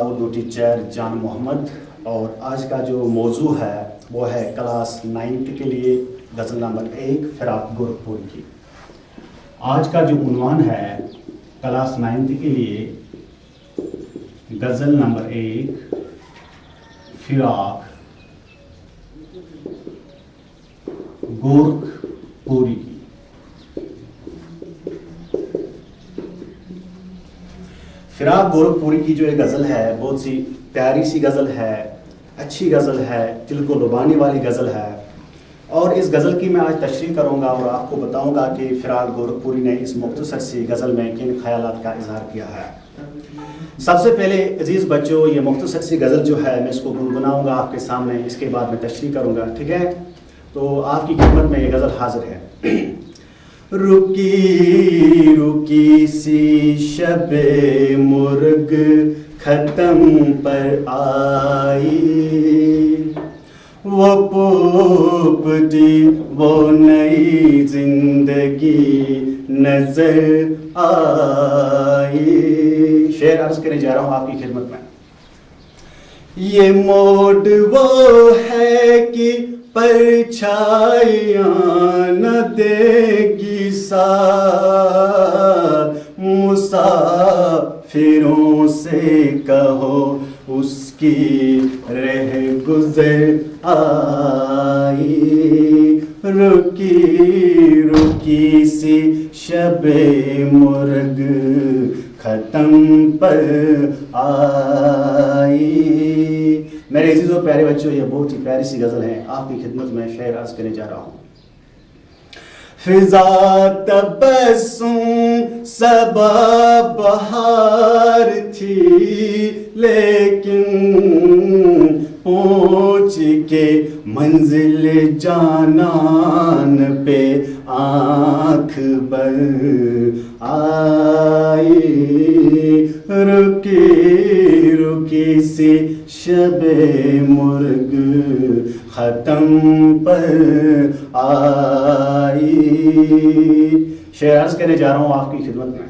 Urdu teacher جان محمد، اور آج کا جو موضوع ہے وہ ہے کلاس 9 کے لیے غزل نمبر 1 فراق گورکھپور کی۔ آج کا جو عنوان ہے کلاس 9 کے لیے غزل نمبر 1 فراق گورکھپوری کی۔ فراق گورکھپوری کی جو ایک غزل ہے بہت سی پیاری سی غزل ہے، اچھی غزل ہے، دل کو لبانے والی غزل ہے، اور اس غزل کی میں آج تشریح کروں گا اور آپ کو بتاؤں گا کہ فراق گورکھپوری نے اس مختصر سی غزل میں کن خیالات کا اظہار کیا ہے۔ سب سے پہلے عزیز بچوں، یہ مختصر سی غزل جو ہے میں اس کو گنگناؤں گا آپ کے سامنے، اس کے بعد میں تشریح کروں گا، ٹھیک ہے؟ تو آپ کی خدمت میں یہ غزل حاضر ہے۔ رکی رکی سی شب مرغ ختم پر آئی، وہ پوپٹی وہ نئی زندگی نظر آئی۔ شعر عرض کرنے جا رہا ہوں آپ کی خدمت میں۔ یہ موڈ وہ ہے کہ پرچھائیاں نہ دے گی ساتھ، مسافروں سے کہو اس کی رہ گزر آئی۔ رکی رکی سی شب مرغ ختم پر آئی۔ میرے عزیز و پیارے بچوں، یہ بہت ہی پیاری سی غزل ہے، آپ کی خدمت میں شعر عرض کرنے جا رہا ہوں۔ فضا تبسم صبا بہار تھی، لیکن پہنچ کے منزل جانان پہ آنکھ بر آئی۔ رکی رکی سی شب مرغ ختم پر آئی۔ شعر عرض کرنے جا رہا ہوں آپ کی خدمت میں۔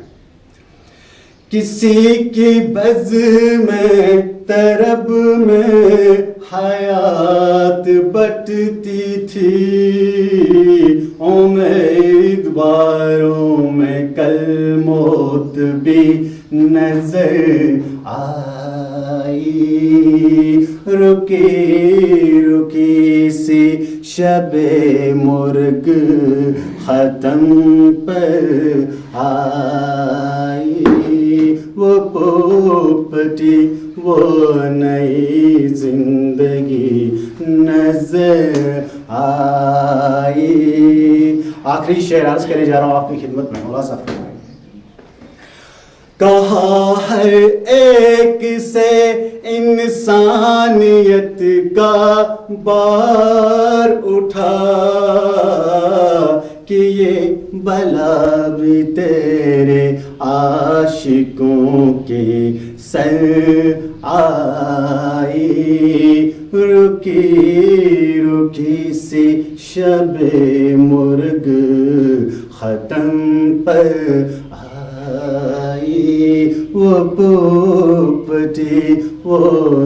کسی کی بزم میں طرب میں حیات بٹتی تھی، امیدواروں میں کل موت بھی نظر آئی۔ رکی رکی سی شب مرغ ختم پر آئی، وہ پوپٹی وہ نئی زندگی نظر آئی۔ آخری شعر عرض کرنے جا رہا ہوں آپ کی خدمت میں، ملاحظہ فرمائیں۔ کہا ہر ایک سے انسانیت کا بار اٹھا، کہ یہ بلا بھی تیرے عاشقوں کے سر آئی۔ رکی رکی سی شب مرغ ختم پر آئی، وہ پوپٹی وہ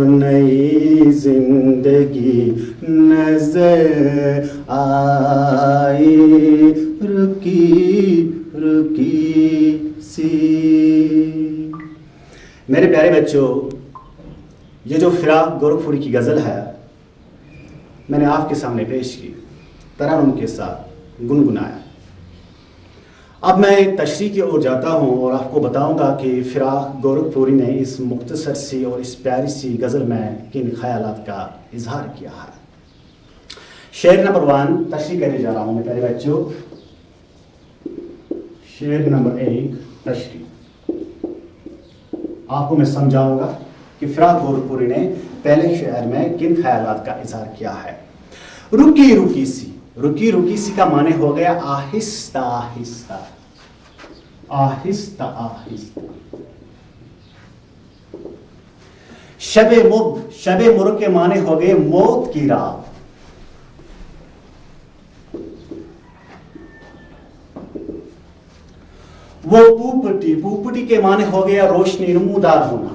نئی زندگی نظر آئی۔ رکی رکی سی۔ میرے پیارے بچوں، یہ جو فراق گورکھپوری کی غزل ہے میں نے آپ کے سامنے پیش کی، ترنم کے ساتھ گنگنایا۔ اب میں تشریح کی اور جاتا ہوں اور آپ کو بتاؤں گا کہ فراق گورکھپوری نے اس مختصر سی اور اس پیاری سی غزل میں کن خیالات کا اظہار کیا ہے۔ شعر نمبر 1 تشریح کرنے جا رہا ہوں میں پیارے بچوں۔ شعر نمبر 1 تشریح آپ کو میں سمجھاؤں گا کہ فراق گورکھپوری نے پہلے شعر میں کن خیالات کا اظہار کیا ہے۔ رکی رکی سی، رکی رکی سی کا معنی ہو گیا آہستہ آہستہ، آہستہ آہستہ۔ شب مرغ کے معنی ہو گئے موت کی رات، وہ پوپٹی کے معنی ہو گیا روشنی نمودار ہونا،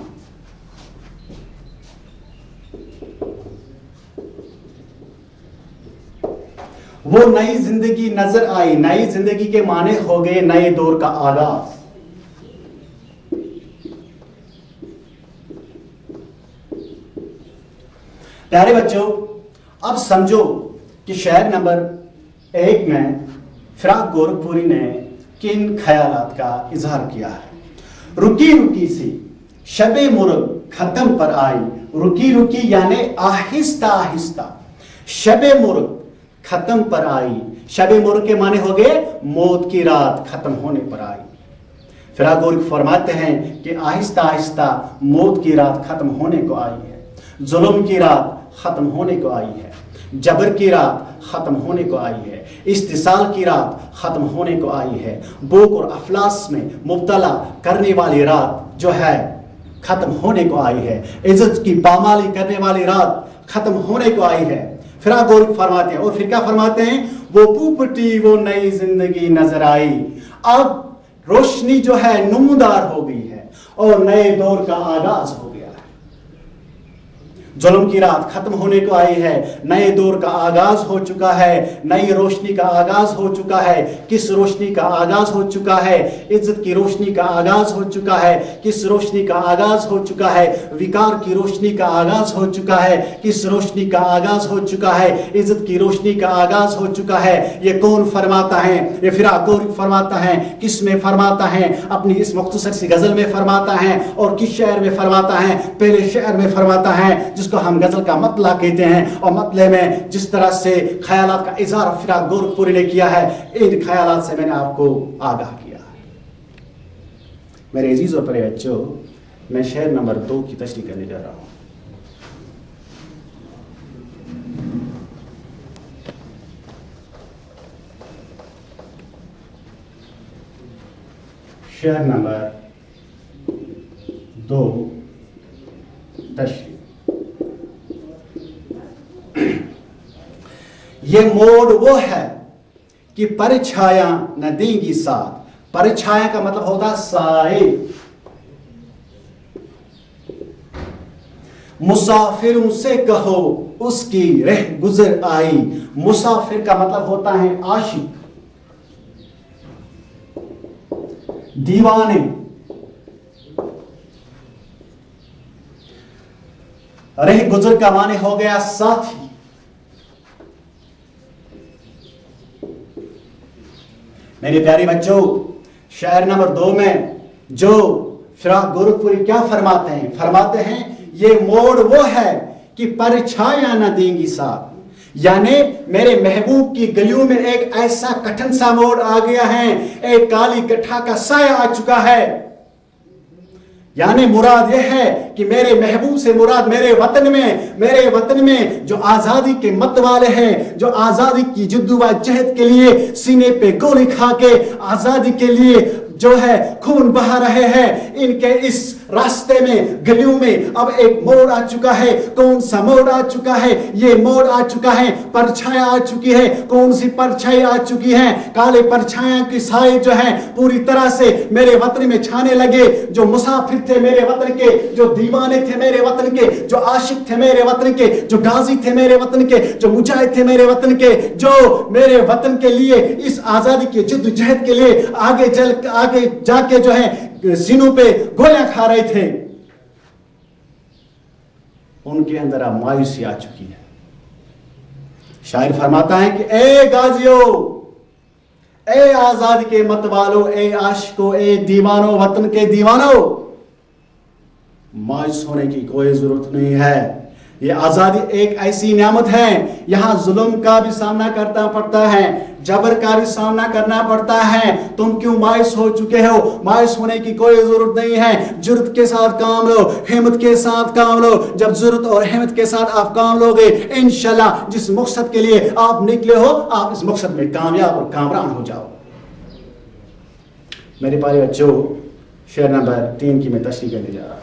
وہ نئی زندگی نظر آئی. نئی زندگی کے معنی ہو گئے نئے دور کا آغاز. پیارے بچوں، اب سمجھو کہ شعر نمبر 1 میں فراق گورکھپوری نے کن خیالات کا اظہار کیا ہے. رکی رکی سی شب مرغ ختم پر آئی. رکی رکی یعنی آہستہ آہستہ شب مرغ ختم پر آئی. شب مرغ کے معنی ہو گئے موت کی رات ختم ہونے پر آئی. فراق گورکھ فرماتے ہیں کہ آہستہ آہستہ موت کی رات ختم ہونے کو آئی ہے. ظلم کی رات ختم ہونے کو آئی ہے. جبر کی رات ختم ہونے کو آئی ہے. استحصال کی رات ختم ہونے کو آئی ہے. بھوک اور افلاس میں مبتلا کرنے والی رات جو ہے ختم ہونے کو آئی ہے. عزت کی پامالی کرنے والی رات ختم ہونے کو آئی ہے. فراق گورکھ فرماتے ہیں، اور پھر کیا فرماتے ہیں؟ وہ پوپٹی وہ نئی زندگی نظر آئی. اب روشنی جو ہے نمودار ہو گئی ہے اور نئے دور کا آغاز ہو گیا ہے. ظلم کی رات ختم ہونے کو آئی ہے. نئے دور کا آغاز ہو چکا ہے. نئی روشنی کا آغاز ہو چکا ہے. کس روشنی کا آغاز ہو چکا ہے؟ عزت کی روشنی کا آغاز ہو چکا ہے. کس روشنی کا آغاز ہو چکا ہے؟ وقار کی روشنی کا آغاز ہو چکا ہے. کس روشنی کا آغاز ہو چکا ہے؟ عزت کی روشنی کا آغاز ہو چکا ہے. یہ کون فرماتا ہے؟ یہ فراق گورکھ فرماتا ہے. کس میں فرماتا ہے؟ اپنی اس مختصر سی غزل میں فرماتا ہے. اور کس شعر میں فرماتا ہے؟ پہلے شعر میں فرماتا ہے جس کو ہم غزل کا مطلع کہتے ہیں. اور مطلع میں جس طرح سے خیالات کا اظہار فراق گورکھپوری نے کیا ہے، ان خیالات سے میں نے آپ کو آگاہ کیا ہے. میرے عزیز اور پیارے بچوں، میں شعر نمبر 2 کی تشریح کرنے جا رہا ہوں. شعر نمبر 2 تشریح. یہ موڑ وہ ہے کہ پرچھایاں نہ دیں گی ساتھ. پرچھایا کا مطلب ہوتا سائے. مسافروں سے کہو اس کی رہ گزر آئی. مسافر کا مطلب ہوتا ہے عاشق، دیوانے. رہ گزر کا معنی ہو گیا ساتھی. میرے پیارے بچوں، شعر نمبر 2 میں جو فراق گورکھپوری کیا فرماتے ہیں؟ فرماتے ہیں یہ موڑ وہ ہے کہ پرچھایاں نہ دیں گی ساتھ. یعنی میرے محبوب کی گلیوں میں ایک ایسا کٹھن سا موڑ آ گیا ہے، ایک کالی گٹھا کا سایہ آ چکا ہے. یعنی مراد یہ ہے کہ میرے محبوب سے مراد میرے وطن میں جو آزادی کے مت والے ہیں، جو آزادی کی جدوجہد کے لیے سینے پہ گولی کھا کے آزادی کے لیے جو ہے خون بہا رہے ہیں، ان کے اس راستے میں گلیوں میں اب ایک موڑ آ چکا ہے. کون سا موڑ آ چکا ہے؟ یہ موڑ آ چکا ہے، پرچھایا آ چکی ہے. کون سی پرچھائی آ چکی ہے؟ کالے پرچھائیاں کی سائے جو ہیں پوری طرح سے میرے وطن میں چھانے لگے. جو مسافر تھے میرے وطن کے، جو دیوانے تھے میرے وطن کے، جو عاشق تھے میرے وطن کے، جو غازی تھے میرے وطن کے، جو مجاہد تھے میرے وطن کے، جو میرے وطن کے لیے اس آزادی کی جدوجہد کے لیے آگے جا کے جو ہے سینوں پہ گولیاں کھا رہے تھے، ان کے اندر اب مایوسی آ چکی ہے. شاعر فرماتا ہے کہ اے غازیو، اے آزادی کے مت والو، اے عاشقو، اے دیوانو، وطن کے دیوانو، مایوس ہونے کی کوئی ضرورت نہیں ہے. یہ آزادی ایک ایسی نعمت ہے، یہاں ظلم کا بھی سامنا کرنا پڑتا ہے، جبر کا بھی سامنا کرنا پڑتا ہے. تم کیوں مایوس ہو چکے ہو؟ مایوس ہونے کی کوئی ضرورت نہیں ہے. جرت کے ساتھ کام لو، ہمت کے ساتھ کام لو. جب جرت اور ہمت کے ساتھ آپ کام لو گے، انشاءاللہ جس مقصد کے لیے آپ نکلے ہو، آپ اس مقصد میں کامیاب اور کامران ہو جاؤ. میرے پیارے بچوں، شعر نمبر 3 کی میں تشریح کرنے جا رہا ہوں.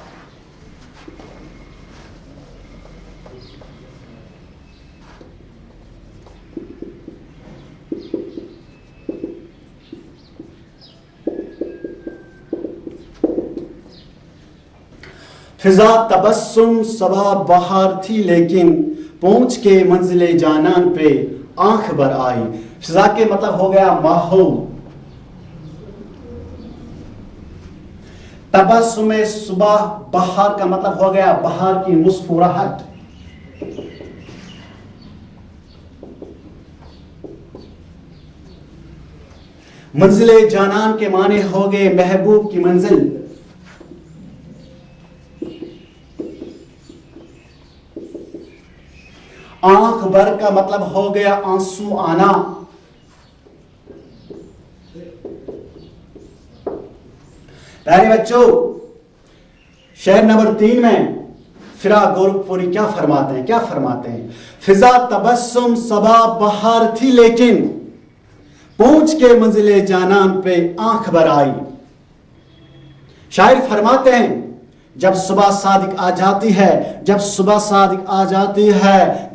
فضا تبسم صبا بہار تھی، لیکن پہنچ کے منزل جانان پہ आंख भर आई। फिजा के मतलब हो गया माहौल। तबस्सुम सुबह बहार का मतलब हो गया बहार की मुस्कुराहट। मंजिले जानान के माने हो गए महबूब की मंजिल। आंख भर का मतलब हो गया आंसू आना। प्यारे बच्चों, शेर नंबर 3 में फिरा गोरखपुरी क्या फरमाते हैं? फिजा तबस्सुम सबा बहार थी लेकिन पहुंच के मंजिले जानान पे आंख भर आई। शायर फरमाते हैं जब सुबह सादिक आ जाती है,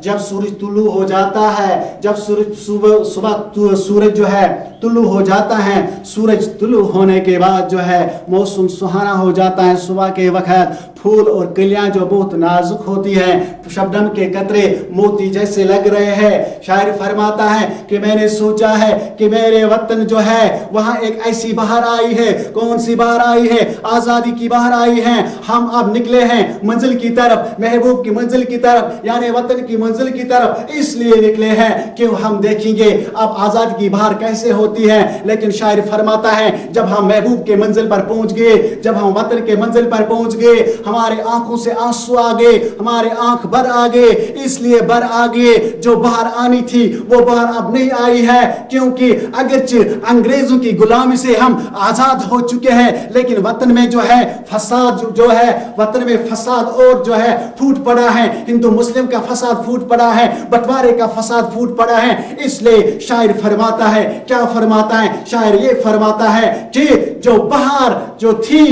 जब सूरज तुलू हो जाता है, जब सूरज जो है तुलू हो जाता है, सूरज तुलू होने के बाद जो है मौसम सुहाना हो जाता है। सुबह के वक्त फूल और कलियां जो बहुत नाजुक होती हैं, शबनम के कतरे मोती जैसे लग रहे हैं। शायर फरमाता है कि मैंने सोचा है कि मेरे वतन जो है वहां एक ऐसी बहार आई है। कौन सी बहार आई है? आजादी की बहार आई है। हम अब निकले हैं मंजिल की तरफ, महबूब की मंजिल की तरफ, यानी वतन की मंजिल की तरफ। इसलिए निकले हैं कि हम देखेंगे अब आजादी की बहार कैसे होती है। लेकिन शायर फरमाता है जब हम महबूब के मंजिल पर पहुंच गए, जब हम वतन के मंजिल पर पहुंच गए, हमारे आंखों से आंसू आ गए, हमारे आंख भर आ गए। इसलिए भर आ गए, जो बहार आनी थी वो बहार अब नहीं आई है। क्योंकि अगरचे अंग्रेजों की गुलामी से हम आजाद हो चुके हैं, लेकिन वतन में जो है फसाद जो है, वतन में फसाद और जो है फूट पड़ा है। हिंदू मुस्लिम का फसाद फूट पड़ा है, बंटवारे का फसाद फूट पड़ा है। इसलिए शायर फरमाता है, क्या फरमाता है? शायर ये फरमाता है कि जो बहार जो थी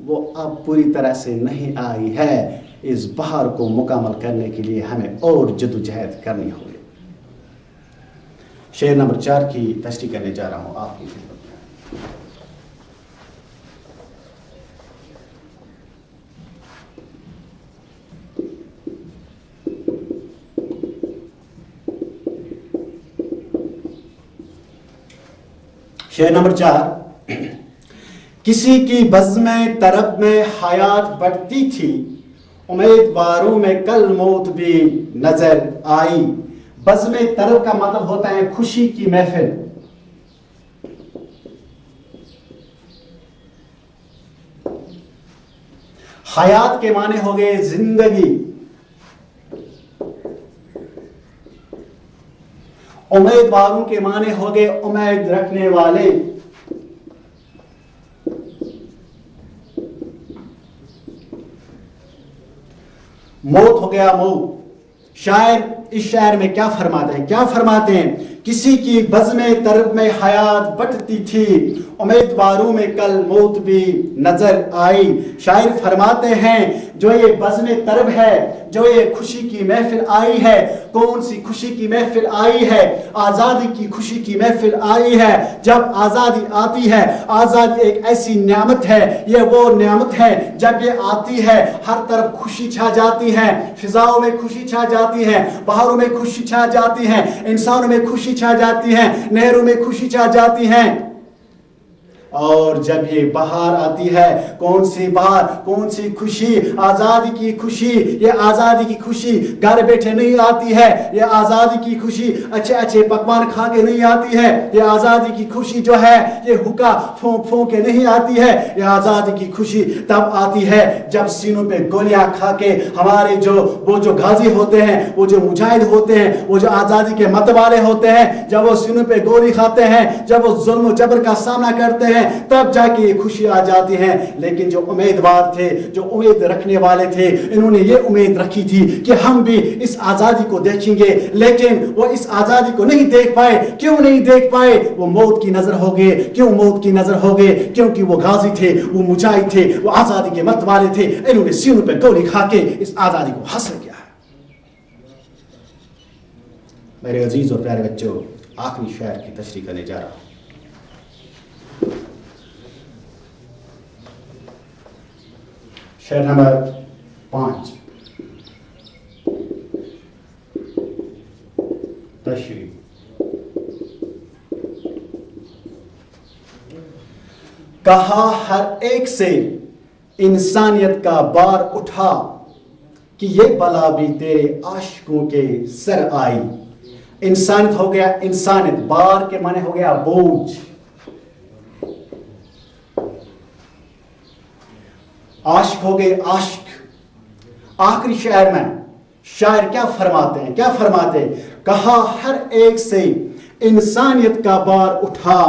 वो अब पूरी तरह से नहीं आई है। इस बहार को मुकम्मल करने के लिए हमें और जद्दोजहद करनी होगी। शेर नंबर 4 की तशरीह करने जा रहा हूं आपकी खिदमत में। शेर नंबर 4। किसी की बज़्म तरब में हयात बढ़ती थी, उम्मीदवारों में कल मौत भी नजर आई। बज़्म तरब का मतलब होता है खुशी की महफिल। हयात के माने हो गए जिंदगी। उम्मीदवारों के माने हो गए उम्मीद रखने वाले। मौत हो गया मौत। शायर इस शायर में क्या फरमाते हैं? किसी की बज़्म तरब में हयात बढ़ती थी, उम्मीदवारों में कल मौत भी नजर आई। शायर फरमाते हैं जो ये बज़्म तरब है, जो ये खुशी की महफिल आई है, कौन सी खुशी की महफिल आई है? आजादी की खुशी की महफिल आई है। जब आजादी आती है, आजादी एक ऐसी नेमत है, ये वो नेमत है जब ये आती है हर तरफ खुशी छा जाती है। फिजाओं में खुशी छा जाती है, बहारों में खुशी छा जाती है, इंसानों में खुशी छा जाती है, नहरों में खुशी छा जाती है। और जब ये बहार आती है, कौन सी बहार, कौन सी खुशी? आजादी की खुशी। ये आजादी की खुशी घर बैठे नहीं आती है। ये आजादी की खुशी अच्छे अच्छे पकवान खा के नहीं आती है। ये आजादी की खुशी जो है ये हुक्का फूंक फूंक के नहीं आती है। ये आजादी की खुशी तब आती है जब सीनों पे गोलियां खा के हमारे वो जो गाजी होते हैं, वो जो मुजाहिद होते हैं, वो जो आजादी के मतवाले होते हैं, जब वो सीनों पे गोली खाते हैं, जब वो जुल्म जबर का सामना करते हैं, तब जाके ये खुशी आ जाती है। लेकिन जो उम्मीदवार थे, जो उम्मीद रखने वाले थे, इन्होंने ये उम्मीद रखी थी कि हम भी इस आजादी को देखेंगे, लेकिन वो इस आजादी को नहीं देख पाए। क्यों नहीं देख पाए? वो मौत की नजर हो गए। क्यों मौत की नजर हो गए? क्योंकि वो गाजी थे, वो मुजाहिद थे, वो आजादी के मत वाले थे। इन्होंने सीनों पे गोली खा के इस आजादी को हासिल किया है। मेरे अजीज और प्यारे बच्चों, आखिरी शेर की तशरीह करने जा रहा हूं। शेर नंबर 5 तशरीह। कहा हर एक से इंसानियत का बार उठा कि ये बला भी तेरे आशिकों के सर आई। इंसानियत हो गया इंसानियत, बार के माने हो गया बोझ। आशिक हो गए आशिक। आखिरी शायर में शायर क्या फरमाते हैं, क्या फरमाते हैं? कहा हर एक से इंसानियत का बार उठा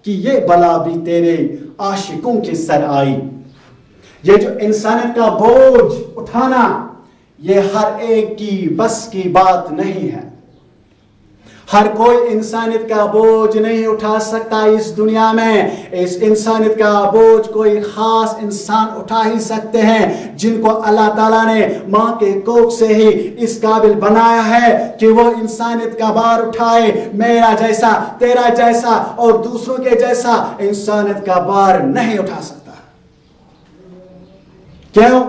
कि ये बला भी तेरे आशिकों के सर आई। ये जो इंसानियत का बोझ उठाना, ये हर एक की बस की बात नहीं है। हर कोई इंसानियत का बोझ नहीं उठा सकता इस दुनिया में। इस इंसानियत का बोझ कोई खास इंसान उठा ही सकते हैं, जिनको अल्लाह ताला ने माँ के कोख से ही इस काबिल बनाया है कि वो इंसानियत का बार उठाए। मेरा जैसा, तेरा जैसा और दूसरों के जैसा इंसानियत का बार नहीं उठा सकता। क्यों?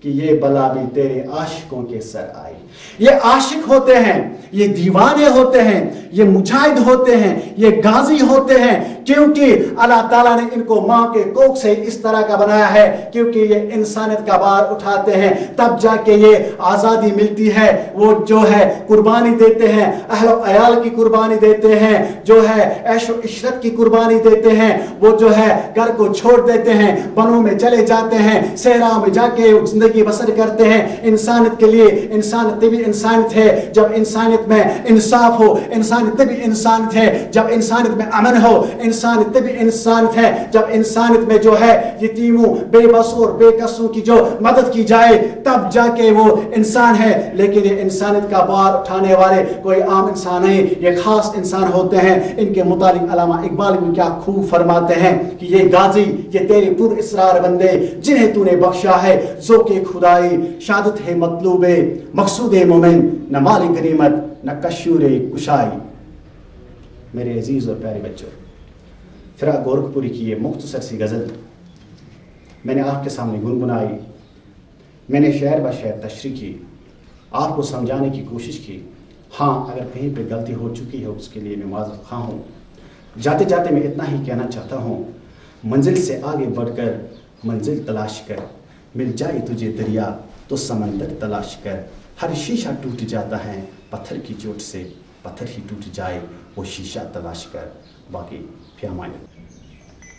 कि ये बला भी तेरे आशिकों के सर आई। ये आशिक होते हैं, ये दीवाने होते हैं, ये मुजाहिद होते हैं, ये गाजी होते हैं, क्योंकि अल्लाह ताला ने इनको माँ के कोख से इस तरह का बनाया है। क्योंकि ये इंसानियत का बार उठाते हैं, तब जाके ये आज़ादी मिलती है। वो जो है कुर्बानी देते हैं, अहल अयाल की कुर्बानी देते हैं, जो है ऐशो इशरत की कुर्बानी देते हैं। वो जो है घर को छोड़ देते हैं, बनों में चले जाते हैं, सहरा में जाके जिंदगी बसर करते हैं। इंसानियत के लिए इंसानियत तभी इंसानियत है जब इंसानियत में इंसाफ हो। इंसानियत तभी इंसानियत है जब इंसानियत में अमन हो। इंसानियत तभी इंसानियत है जब इंसानियत में जो है यतीमों, बेबस और बेकसों की जो मदद की जाए, तब जाके वो इंसान है। लेकिन ये इंसानियत का बार उठाने वाले कोई आम इंसान नहीं, ये खास इंसान होते हैं। इनके मुतालिक अल्लामा इकबाल भी क्या खूब फरमाते हैं कि ये गाजी, ये तेरे पुर इसरार बंदे जिन्हें तूने बख्शा है जो के खुदाई, शादत है मतलूबे मकसूद मोमिन, न माल गनीमत न कशूर कुशाई। मेरे अजीज और प्यारे बच्चों, फिराक गोरखपुरी की ये मुख्तसर सी गज़ल मैंने आपके सामने गुनगुनाई। मैंने शेर ब शेर तशरीह की, आपको समझाने की कोशिश की। हाँ, अगर कहीं पे गलती हो चुकी है उसके लिए मैं माज़रत ख़्वाह हूँ। जाते जाते मैं इतना ही कहना चाहता हूँ, मंजिल से आगे बढ़कर मंजिल तलाश कर, मिल जाए तुझे दरिया तो समंदर तलाश कर। हर शीशा टूट जाता है पत्थर की चोट से, पत्थर ही टूट जाए वो शीशा तलाश कर। बाकी फिर हमारे